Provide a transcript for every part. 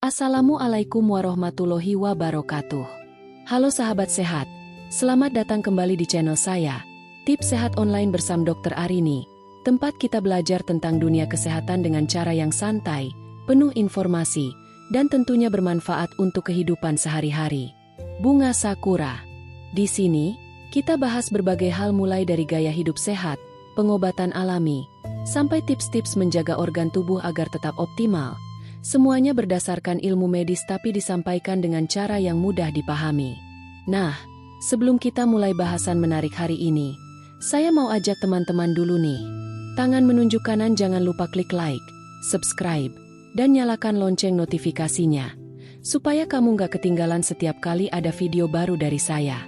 Assalamualaikum warahmatullahi wabarakatuh. Halo sahabat sehat, selamat datang kembali di channel saya, Tips Sehat Online bersama Dr. Arini, tempat kita belajar tentang dunia kesehatan dengan cara yang santai, penuh informasi, dan tentunya bermanfaat untuk kehidupan sehari-hari. Bunga Sakura. Di sini, kita bahas berbagai hal mulai dari gaya hidup sehat, pengobatan alami, sampai tips-tips menjaga organ tubuh agar tetap optimal. Semuanya berdasarkan ilmu medis tapi disampaikan dengan cara yang mudah dipahami. Nah, sebelum kita mulai bahasan menarik hari ini, saya mau ajak teman-teman dulu nih. Tangan menunjuk kanan jangan lupa klik like, subscribe, dan nyalakan lonceng notifikasinya, supaya kamu nggak ketinggalan setiap kali ada video baru dari saya.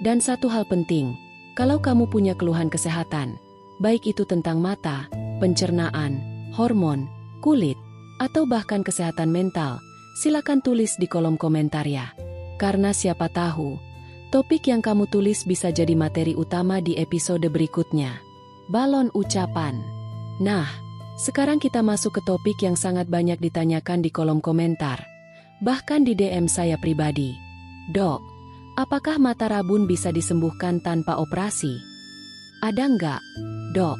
Dan satu hal penting, kalau kamu punya keluhan kesehatan, baik itu tentang mata, pencernaan, hormon, kulit, atau bahkan kesehatan mental, silakan tulis di kolom komentar ya. Karena siapa tahu, topik yang kamu tulis bisa jadi materi utama di episode berikutnya. Balon ucapan. Nah, sekarang kita masuk ke topik yang sangat banyak ditanyakan di kolom komentar, bahkan di DM saya pribadi. Dok, apakah mata rabun bisa disembuhkan tanpa operasi? Ada nggak, Dok,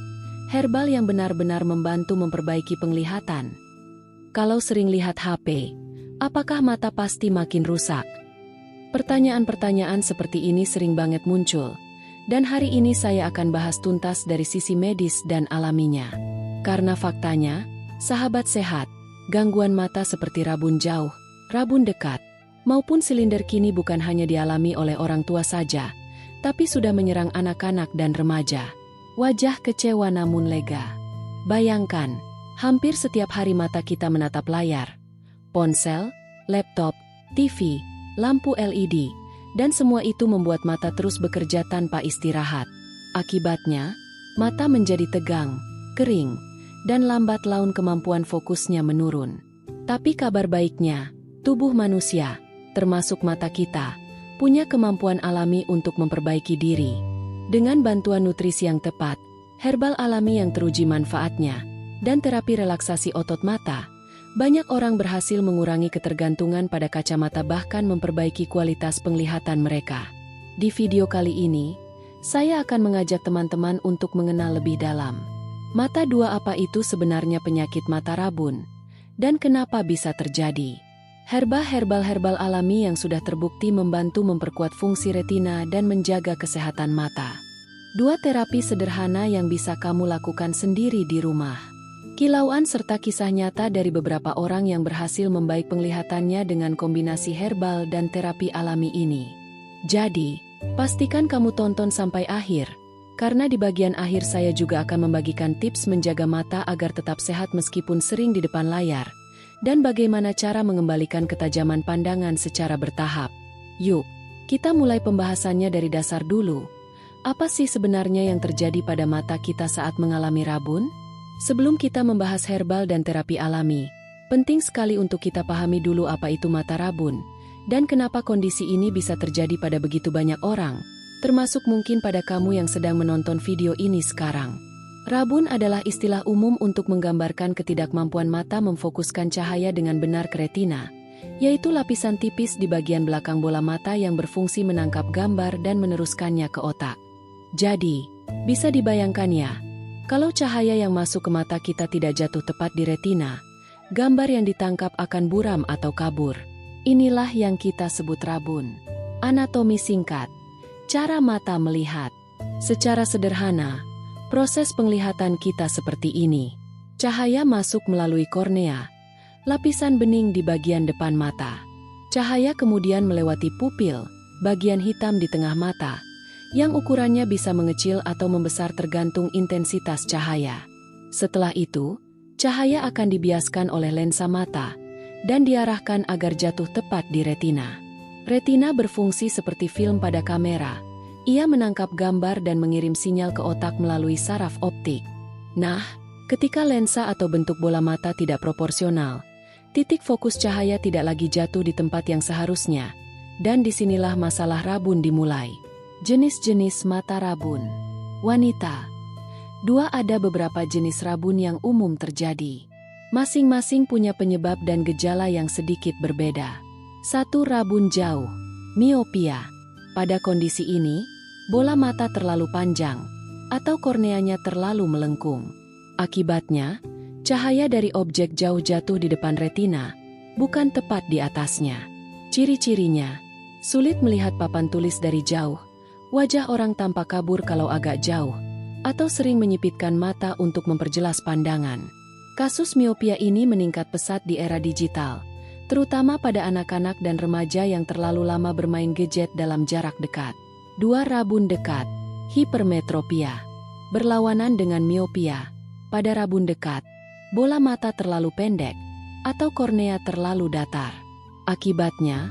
herbal yang benar-benar membantu memperbaiki penglihatan? Kalau sering lihat HP, apakah mata pasti makin rusak? Pertanyaan-pertanyaan seperti ini sering banget muncul, dan hari ini saya akan bahas tuntas dari sisi medis dan alaminya. Karena faktanya, sahabat sehat, gangguan mata seperti rabun jauh, rabun dekat, maupun silinder kini bukan hanya dialami oleh orang tua saja, tapi sudah menyerang anak-anak dan remaja. Wajah kecewa namun lega. Bayangkan, hampir setiap hari mata kita menatap layar, ponsel, laptop, TV, lampu LED, dan semua itu membuat mata terus bekerja tanpa istirahat. Akibatnya, mata menjadi tegang, kering, dan lambat laun kemampuan fokusnya menurun. Tapi kabar baiknya, tubuh manusia, termasuk mata kita, punya kemampuan alami untuk memperbaiki diri. Dengan bantuan nutrisi yang tepat, herbal alami yang teruji manfaatnya, dan terapi relaksasi otot mata, banyak orang berhasil mengurangi ketergantungan pada kacamata bahkan memperbaiki kualitas penglihatan mereka. Di video kali ini, saya akan mengajak teman-teman untuk mengenal lebih dalam. Mata dua, apa itu sebenarnya penyakit mata rabun? Dan kenapa bisa terjadi? Herbal alami yang sudah terbukti membantu memperkuat fungsi retina dan menjaga kesehatan mata. Dua terapi sederhana yang bisa kamu lakukan sendiri di rumah. Kilauan serta kisah nyata dari beberapa orang yang berhasil membaik penglihatannya dengan kombinasi herbal dan terapi alami ini. Jadi, pastikan kamu tonton sampai akhir, karena di bagian akhir saya juga akan membagikan tips menjaga mata agar tetap sehat meskipun sering di depan layar, dan bagaimana cara mengembalikan ketajaman pandangan secara bertahap. Yuk, kita mulai pembahasannya dari dasar dulu. Apa sih sebenarnya yang terjadi pada mata kita saat mengalami rabun? Sebelum kita membahas herbal dan terapi alami, penting sekali untuk kita pahami dulu apa itu mata rabun, dan kenapa kondisi ini bisa terjadi pada begitu banyak orang, termasuk mungkin pada kamu yang sedang menonton video ini sekarang. Rabun adalah istilah umum untuk menggambarkan ketidakmampuan mata memfokuskan cahaya dengan benar ke retina, yaitu lapisan tipis di bagian belakang bola mata yang berfungsi menangkap gambar dan meneruskannya ke otak. Jadi, bisa dibayangkan ya, kalau cahaya yang masuk ke mata kita tidak jatuh tepat di retina, gambar yang ditangkap akan buram atau kabur. Inilah yang kita sebut rabun. Anatomi singkat. Cara mata melihat. Secara sederhana, proses penglihatan kita seperti ini. Cahaya masuk melalui kornea, lapisan bening di bagian depan mata. Cahaya kemudian melewati pupil, bagian hitam di tengah mata, yang ukurannya bisa mengecil atau membesar tergantung intensitas cahaya. Setelah itu, cahaya akan dibiaskan oleh lensa mata dan diarahkan agar jatuh tepat di retina. Retina berfungsi seperti film pada kamera. Ia menangkap gambar dan mengirim sinyal ke otak melalui saraf optik. Nah, ketika lensa atau bentuk bola mata tidak proporsional, titik fokus cahaya tidak lagi jatuh di tempat yang seharusnya, dan disinilah masalah rabun dimulai. Jenis-jenis mata rabun. Wanita. Ada beberapa jenis rabun yang umum terjadi. Masing-masing punya penyebab dan gejala yang sedikit berbeda. 1. Rabun jauh. Miopia. Pada kondisi ini, bola mata terlalu panjang, atau korneanya terlalu melengkung. Akibatnya, cahaya dari objek jauh jatuh di depan retina, bukan tepat di atasnya. Ciri-cirinya, sulit melihat papan tulis dari jauh, wajah orang tampak kabur kalau agak jauh, atau sering menyipitkan mata untuk memperjelas pandangan. Kasus miopia ini meningkat pesat di era digital, terutama pada anak-anak dan remaja yang terlalu lama bermain gadget dalam jarak dekat. 2. Rabun dekat. Hipermetropia. Berlawanan dengan miopia. Pada rabun dekat, bola mata terlalu pendek, atau kornea terlalu datar. Akibatnya,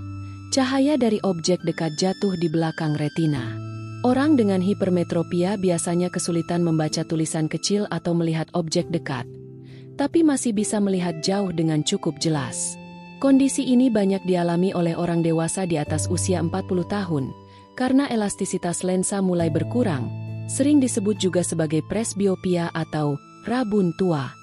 cahaya dari objek dekat jatuh di belakang retina. Orang dengan hipermetropia biasanya kesulitan membaca tulisan kecil atau melihat objek dekat, tapi masih bisa melihat jauh dengan cukup jelas. Kondisi ini banyak dialami oleh orang dewasa di atas usia 40 tahun, karena elastisitas lensa mulai berkurang, sering disebut juga sebagai presbiopia atau rabun tua.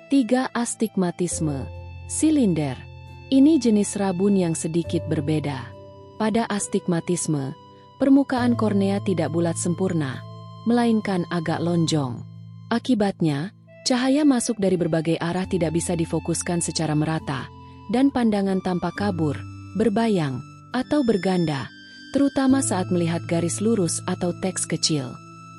3. Astigmatisme. Silinder. Ini jenis rabun yang sedikit berbeda. Pada astigmatisme, permukaan kornea tidak bulat sempurna, melainkan agak lonjong. Akibatnya, cahaya masuk dari berbagai arah tidak bisa difokuskan secara merata, dan pandangan tampak kabur, berbayang, atau berganda, terutama saat melihat garis lurus atau teks kecil.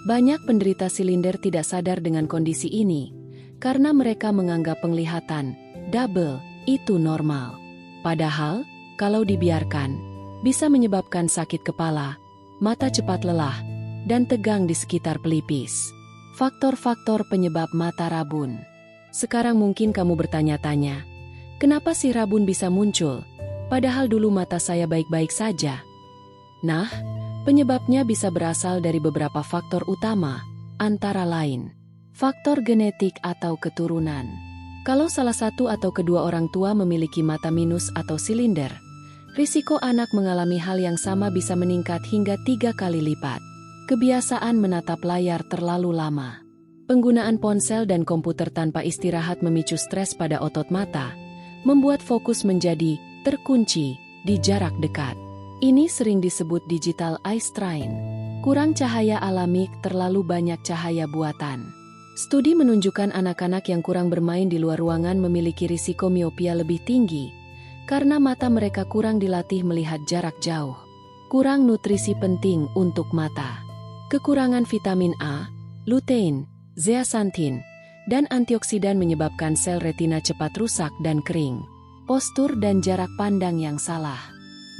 Banyak penderita silinder tidak sadar dengan kondisi ini, karena mereka menganggap penglihatan double itu normal. Padahal, kalau dibiarkan, bisa menyebabkan sakit kepala, mata cepat lelah, dan tegang di sekitar pelipis. Faktor-faktor penyebab mata rabun. Sekarang mungkin kamu bertanya-tanya, kenapa sih rabun bisa muncul, padahal dulu mata saya baik-baik saja? Nah, penyebabnya bisa berasal dari beberapa faktor utama, antara lain faktor genetik atau keturunan. Kalau salah satu atau kedua orang tua memiliki mata minus atau silinder, risiko anak mengalami hal yang sama bisa meningkat hingga 3 kali lipat. Kebiasaan menatap layar terlalu lama. Penggunaan ponsel dan komputer tanpa istirahat memicu stres pada otot mata, membuat fokus menjadi terkunci di jarak dekat. Ini sering disebut digital eye strain. Kurang cahaya alami, terlalu banyak cahaya buatan. Studi menunjukkan anak-anak yang kurang bermain di luar ruangan memiliki risiko miopia lebih tinggi, karena mata mereka kurang dilatih melihat jarak jauh. Kurang nutrisi penting untuk mata. Kekurangan vitamin A, lutein, zeaxanthin, dan antioksidan menyebabkan sel retina cepat rusak dan kering. Postur dan jarak pandang yang salah.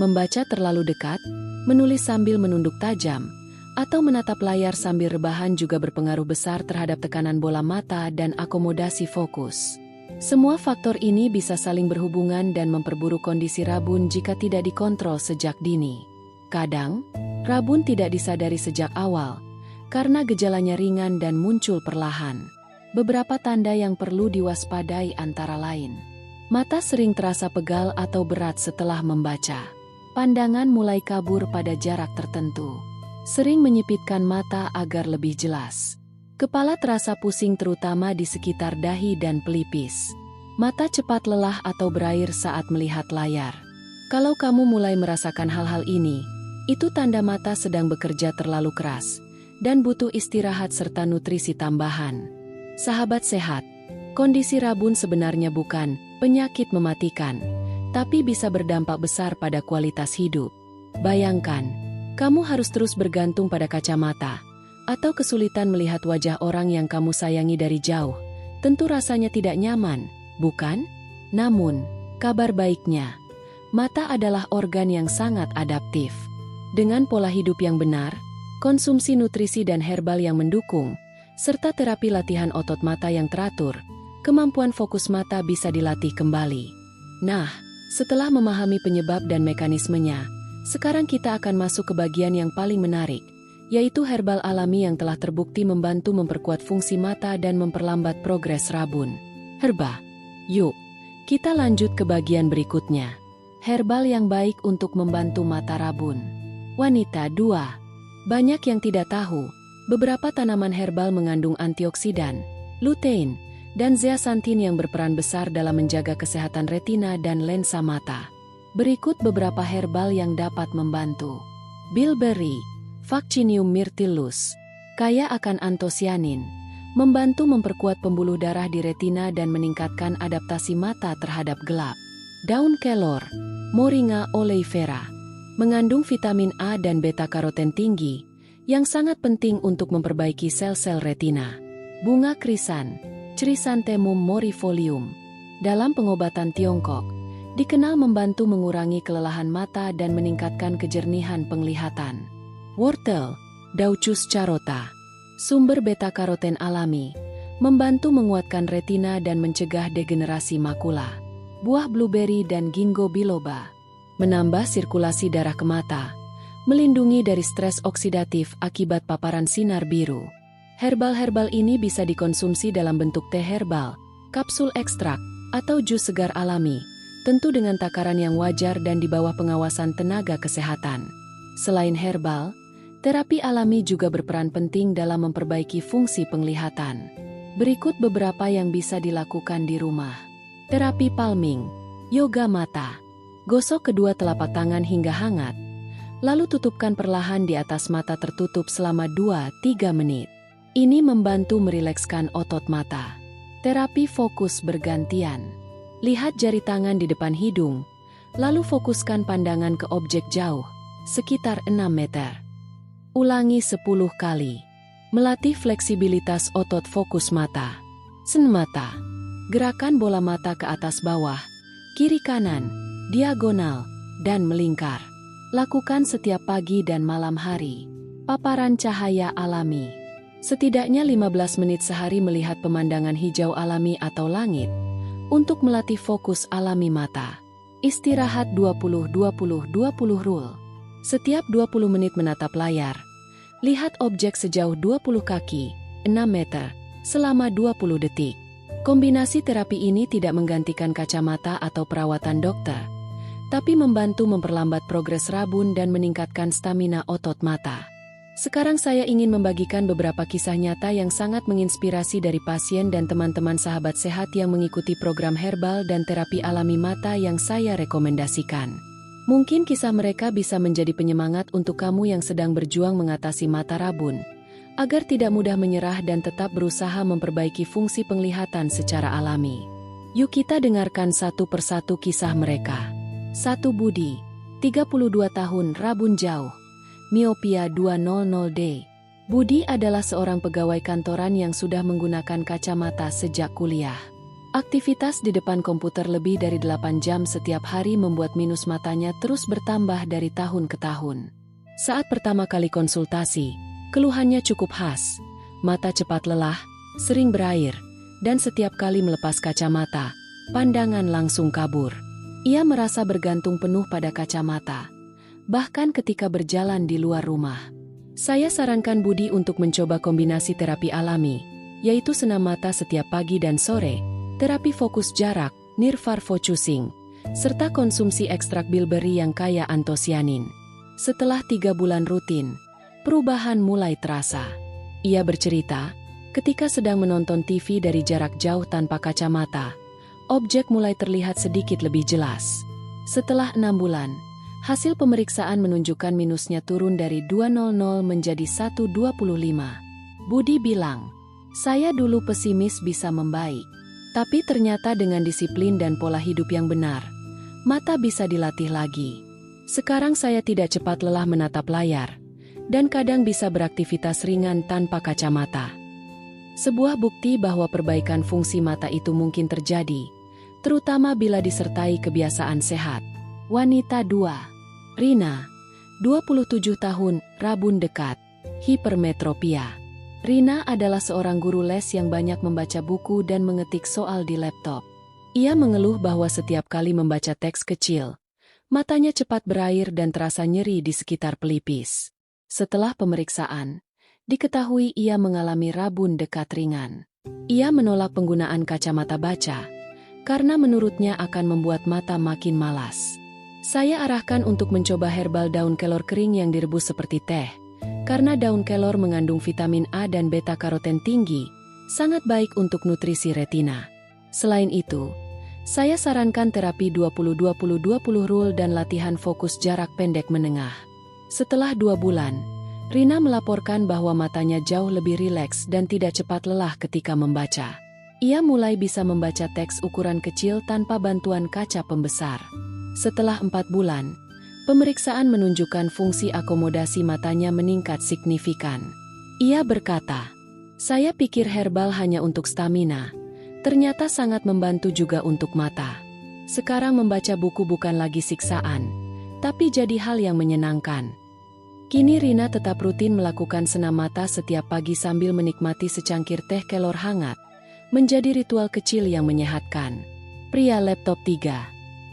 Membaca terlalu dekat, menulis sambil menunduk tajam, atau menatap layar sambil rebahan juga berpengaruh besar terhadap tekanan bola mata dan akomodasi fokus. Semua faktor ini bisa saling berhubungan dan memperburuk kondisi rabun jika tidak dikontrol sejak dini. Kadang, rabun tidak disadari sejak awal, karena gejalanya ringan dan muncul perlahan. Beberapa tanda yang perlu diwaspadai antara lain. Mata sering terasa pegal atau berat setelah membaca. Pandangan mulai kabur pada jarak tertentu. Sering menyipitkan mata agar lebih jelas. Kepala terasa pusing terutama di sekitar dahi dan pelipis. Mata cepat lelah atau berair saat melihat layar. Kalau kamu mulai merasakan hal-hal ini, itu tanda mata sedang bekerja terlalu keras dan butuh istirahat serta nutrisi tambahan. Sahabat sehat, kondisi rabun sebenarnya bukan penyakit mematikan, tapi bisa berdampak besar pada kualitas hidup. Bayangkan, kamu harus terus bergantung pada kacamata, atau kesulitan melihat wajah orang yang kamu sayangi dari jauh. Tentu rasanya tidak nyaman, bukan? Namun, kabar baiknya, mata adalah organ yang sangat adaptif. Dengan pola hidup yang benar, konsumsi nutrisi dan herbal yang mendukung, serta terapi latihan otot mata yang teratur, kemampuan fokus mata bisa dilatih kembali. Nah, setelah memahami penyebab dan mekanismenya, sekarang kita akan masuk ke bagian yang paling menarik, yaitu herbal alami yang telah terbukti membantu memperkuat fungsi mata dan memperlambat progres rabun. Herba. Yuk, kita lanjut ke bagian berikutnya. Herbal yang baik untuk membantu mata rabun. Wanita 2. Banyak yang tidak tahu, beberapa tanaman herbal mengandung antioksidan, lutein, dan zeaxanthin yang berperan besar dalam menjaga kesehatan retina dan lensa mata. Berikut beberapa herbal yang dapat membantu. Bilberry, Vaccinium myrtillus, kaya akan antosianin, membantu memperkuat pembuluh darah di retina dan meningkatkan adaptasi mata terhadap gelap. Daun kelor, Moringa oleifera, mengandung vitamin A dan beta-karoten tinggi, yang sangat penting untuk memperbaiki sel-sel retina. Bunga krisan, Chrysanthemum morifolium, dalam pengobatan Tiongkok, dikenal membantu mengurangi kelelahan mata dan meningkatkan kejernihan penglihatan. Wortel, Daucus carota, sumber beta-karoten alami, membantu menguatkan retina dan mencegah degenerasi makula. Buah blueberry dan ginkgo biloba, menambah sirkulasi darah ke mata, melindungi dari stres oksidatif akibat paparan sinar biru. Herbal-herbal ini bisa dikonsumsi dalam bentuk teh herbal, kapsul ekstrak, atau jus segar alami, tentu dengan takaran yang wajar dan di bawah pengawasan tenaga kesehatan. Selain herbal, terapi alami juga berperan penting dalam memperbaiki fungsi penglihatan. Berikut beberapa yang bisa dilakukan di rumah. Terapi palming, yoga mata. Gosok kedua telapak tangan hingga hangat, lalu tutupkan perlahan di atas mata tertutup selama 2-3 menit. Ini membantu merilekskan otot mata. Terapi fokus bergantian. Lihat jari tangan di depan hidung, lalu fokuskan pandangan ke objek jauh, sekitar 6 meter. Ulangi 10 kali. Melatih fleksibilitas otot fokus mata. Sen mata. Gerakan bola mata ke atas bawah, kiri kanan, diagonal, dan melingkar. Lakukan setiap pagi dan malam hari. Paparan cahaya alami. Setidaknya 15 menit sehari melihat pemandangan hijau alami atau langit, untuk melatih fokus alami mata. Istirahat 20-20-20 rule. Setiap 20 menit menatap layar. Lihat objek sejauh 20 kaki, 6 meter, selama 20 detik. Kombinasi terapi ini tidak menggantikan kacamata atau perawatan dokter, tapi membantu memperlambat progres rabun dan meningkatkan stamina otot mata. Sekarang saya ingin membagikan beberapa kisah nyata yang sangat menginspirasi dari pasien dan teman-teman sahabat sehat yang mengikuti program herbal dan terapi alami mata yang saya rekomendasikan. Mungkin kisah mereka bisa menjadi penyemangat untuk kamu yang sedang berjuang mengatasi mata rabun, agar tidak mudah menyerah dan tetap berusaha memperbaiki fungsi penglihatan secara alami. Yuk kita dengarkan satu persatu kisah mereka. 1. Budi, 32 tahun, rabun jauh, miopia 200D. Budi adalah seorang pegawai kantoran yang sudah menggunakan kacamata sejak kuliah. Aktivitas di depan komputer lebih dari 8 jam setiap hari membuat minus matanya terus bertambah dari tahun ke tahun. Saat pertama kali konsultasi, keluhannya cukup khas, mata cepat lelah, sering berair, dan setiap kali melepas kacamata, pandangan langsung kabur. Ia merasa bergantung penuh pada kacamata, bahkan ketika berjalan di luar rumah. Saya sarankan Budi untuk mencoba kombinasi terapi alami, yaitu senam mata setiap pagi dan sore, terapi fokus jarak, nirvar focusing, serta konsumsi ekstrak bilberry yang kaya antosianin. Setelah 3 bulan rutin, perubahan mulai terasa. Ia bercerita, ketika sedang menonton TV dari jarak jauh tanpa kacamata, objek mulai terlihat sedikit lebih jelas. Setelah 6 bulan, hasil pemeriksaan menunjukkan minusnya turun dari 200 menjadi 125. Budi bilang, saya dulu pesimis bisa membaik. Tapi ternyata dengan disiplin dan pola hidup yang benar, mata bisa dilatih lagi. Sekarang saya tidak cepat lelah menatap layar, dan kadang bisa beraktivitas ringan tanpa kacamata. Sebuah bukti bahwa perbaikan fungsi mata itu mungkin terjadi, terutama bila disertai kebiasaan sehat. Wanita 2. Rina, 27 tahun, rabun dekat, hipermetropia. Rina adalah seorang guru les yang banyak membaca buku dan mengetik soal di laptop. Ia mengeluh bahwa setiap kali membaca teks kecil, matanya cepat berair dan terasa nyeri di sekitar pelipis. Setelah pemeriksaan, diketahui ia mengalami rabun dekat ringan. Ia menolak penggunaan kacamata baca, karena menurutnya akan membuat mata makin malas. Saya arahkan untuk mencoba herbal daun kelor kering yang direbus seperti teh, karena daun kelor mengandung vitamin A dan beta-karoten tinggi, Sangat baik untuk nutrisi retina. Selain itu, saya sarankan terapi 20-20-20 rule dan latihan fokus jarak pendek menengah. Setelah 2 bulan, Rina melaporkan bahwa matanya jauh lebih rileks dan tidak cepat lelah ketika membaca. Ia mulai bisa membaca teks ukuran kecil tanpa bantuan kaca pembesar. Setelah 4 bulan, pemeriksaan menunjukkan fungsi akomodasi matanya meningkat signifikan. Ia berkata, "Saya pikir herbal hanya untuk stamina. Ternyata sangat membantu juga untuk mata. Sekarang membaca buku bukan lagi siksaan, tapi jadi hal yang menyenangkan." Kini Rina tetap rutin melakukan senam mata setiap pagi sambil menikmati secangkir teh kelor hangat. Menjadi ritual kecil yang menyehatkan. Pria laptop 3.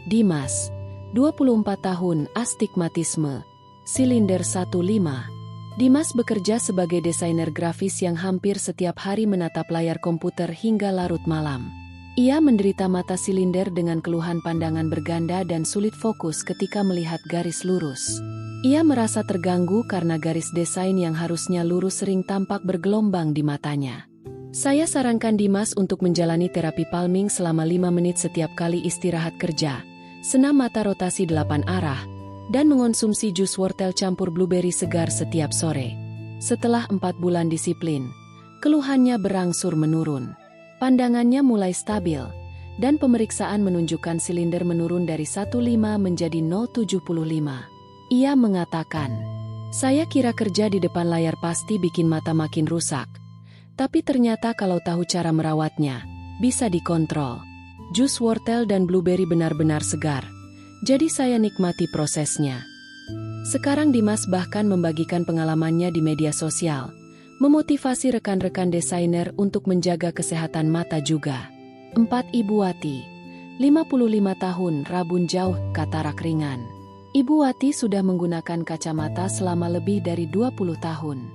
Dimas, 24 tahun, astigmatisme, silinder 15. Dimas bekerja sebagai desainer grafis yang hampir setiap hari menatap layar komputer hingga larut malam. Ia menderita mata silinder dengan keluhan pandangan berganda dan sulit fokus ketika melihat garis lurus. Ia merasa terganggu karena garis desain yang harusnya lurus sering tampak bergelombang di matanya. Saya sarankan Dimas untuk menjalani terapi palming selama 5 menit setiap kali istirahat kerja, senam mata rotasi 8 arah, dan mengonsumsi jus wortel campur blueberry segar setiap sore. Setelah 4 bulan disiplin, keluhannya berangsur menurun. Pandangannya mulai stabil, dan pemeriksaan menunjukkan silinder menurun dari 1,5 menjadi 0,75. Ia mengatakan, "Saya kira kerja di depan layar pasti bikin mata makin rusak. Tapi ternyata kalau tahu cara merawatnya, bisa dikontrol. Jus wortel dan blueberry benar-benar segar. Jadi saya nikmati prosesnya." Sekarang Dimas bahkan membagikan pengalamannya di media sosial, memotivasi rekan-rekan desainer untuk menjaga kesehatan mata juga. 4. Ibu Wati, 55 tahun, rabun jauh, katarak ringan. Ibu Wati sudah menggunakan kacamata selama lebih dari 20 tahun.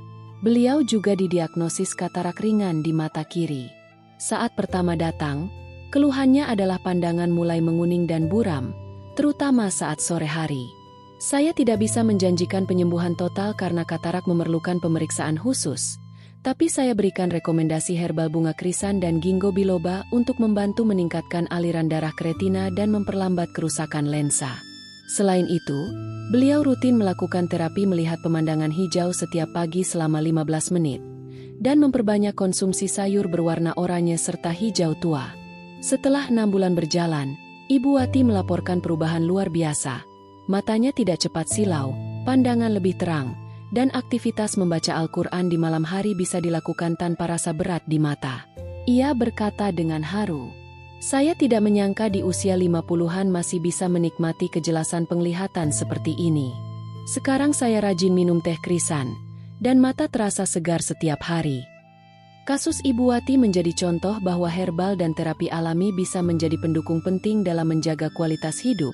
Beliau juga didiagnosis katarak ringan di mata kiri. Saat pertama datang, keluhannya adalah pandangan mulai menguning dan buram, terutama saat sore hari. Saya tidak bisa menjanjikan penyembuhan total karena katarak memerlukan pemeriksaan khusus, tapi saya berikan rekomendasi herbal bunga krisan dan ginkgo biloba untuk membantu meningkatkan aliran darah ke retina dan memperlambat kerusakan lensa. Selain itu, beliau rutin melakukan terapi melihat pemandangan hijau setiap pagi selama 15 menit, dan memperbanyak konsumsi sayur berwarna oranye serta hijau tua. Setelah 6 bulan berjalan, Ibu Wati melaporkan perubahan luar biasa. Matanya tidak cepat silau, pandangan lebih terang, dan aktivitas membaca Al-Quran di malam hari bisa dilakukan tanpa rasa berat di mata. Ia berkata dengan haru, "Saya tidak menyangka di usia 50-an masih bisa menikmati kejelasan penglihatan seperti ini. Sekarang saya rajin minum teh krisan, dan mata terasa segar setiap hari." Kasus Ibu Wati menjadi contoh bahwa herbal dan terapi alami bisa menjadi pendukung penting dalam menjaga kualitas hidup,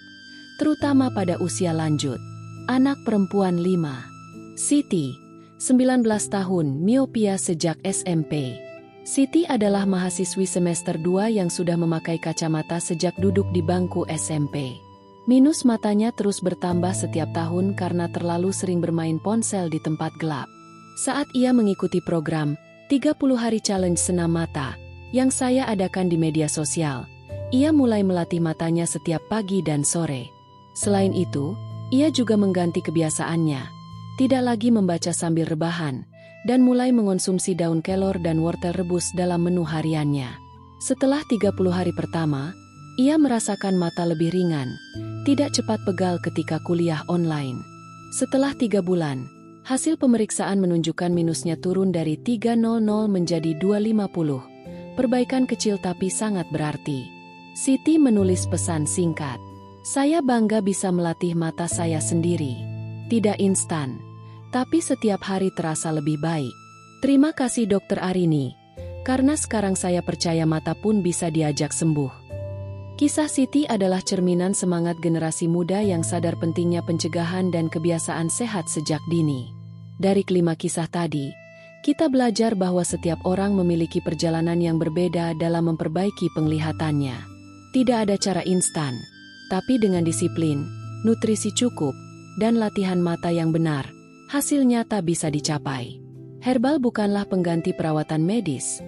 terutama pada usia lanjut. Anak perempuan 5. Siti, 19 tahun, miopia sejak SMP. Siti adalah mahasiswi semester 2 yang sudah memakai kacamata sejak duduk di bangku SMP. Minus matanya terus bertambah setiap tahun karena terlalu sering bermain ponsel di tempat gelap. Saat ia mengikuti program 30 hari challenge senam mata yang saya adakan di media sosial, ia mulai melatih matanya setiap pagi dan sore. Selain itu, ia juga mengganti kebiasaannya, tidak lagi membaca sambil rebahan, dan mulai mengonsumsi daun kelor dan wortel rebus dalam menu hariannya. Setelah 30 hari pertama, ia merasakan mata lebih ringan, tidak cepat pegal ketika kuliah online. Setelah 3 bulan, hasil pemeriksaan menunjukkan minusnya turun dari 300 menjadi 250. Perbaikan kecil tapi sangat berarti. Siti menulis pesan singkat, "Saya bangga bisa melatih mata saya sendiri. Tidak instan, tapi setiap hari terasa lebih baik. Terima kasih Dokter Arini, karena sekarang saya percaya mata pun bisa diajak sembuh." Kisah Siti adalah cerminan semangat generasi muda yang sadar pentingnya pencegahan dan kebiasaan sehat sejak dini. Dari kelima kisah tadi, kita belajar bahwa setiap orang memiliki perjalanan yang berbeda dalam memperbaiki penglihatannya. Tidak ada cara instan, tapi dengan disiplin, nutrisi cukup, dan latihan mata yang benar, hasil nyata bisa dicapai. Herbal bukanlah pengganti perawatan medis,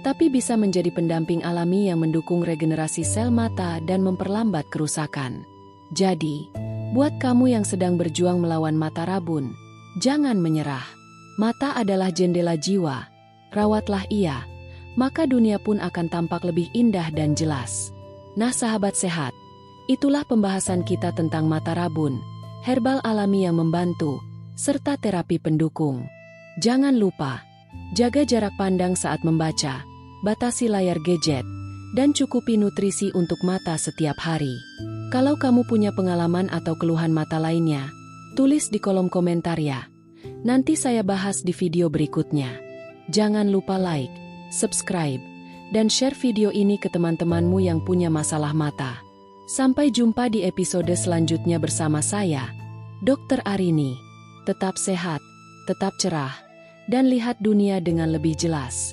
tapi bisa menjadi pendamping alami yang mendukung regenerasi sel mata dan memperlambat kerusakan. Jadi, buat kamu yang sedang berjuang melawan mata rabun, jangan menyerah. Mata adalah jendela jiwa, rawatlah ia, maka dunia pun akan tampak lebih indah dan jelas. Nah sahabat sehat, itulah pembahasan kita tentang mata rabun, herbal alami yang membantu, serta terapi pendukung. Jangan lupa, jaga jarak pandang saat membaca, batasi layar gadget, dan cukupi nutrisi untuk mata setiap hari. Kalau kamu punya pengalaman atau keluhan mata lainnya, tulis di kolom komentar ya. Nanti saya bahas di video berikutnya. Jangan lupa like, subscribe, dan share video ini ke teman-temanmu yang punya masalah mata. Sampai jumpa di episode selanjutnya bersama saya, Dr. Arini. Tetap sehat, tetap cerah, dan lihat dunia dengan lebih jelas.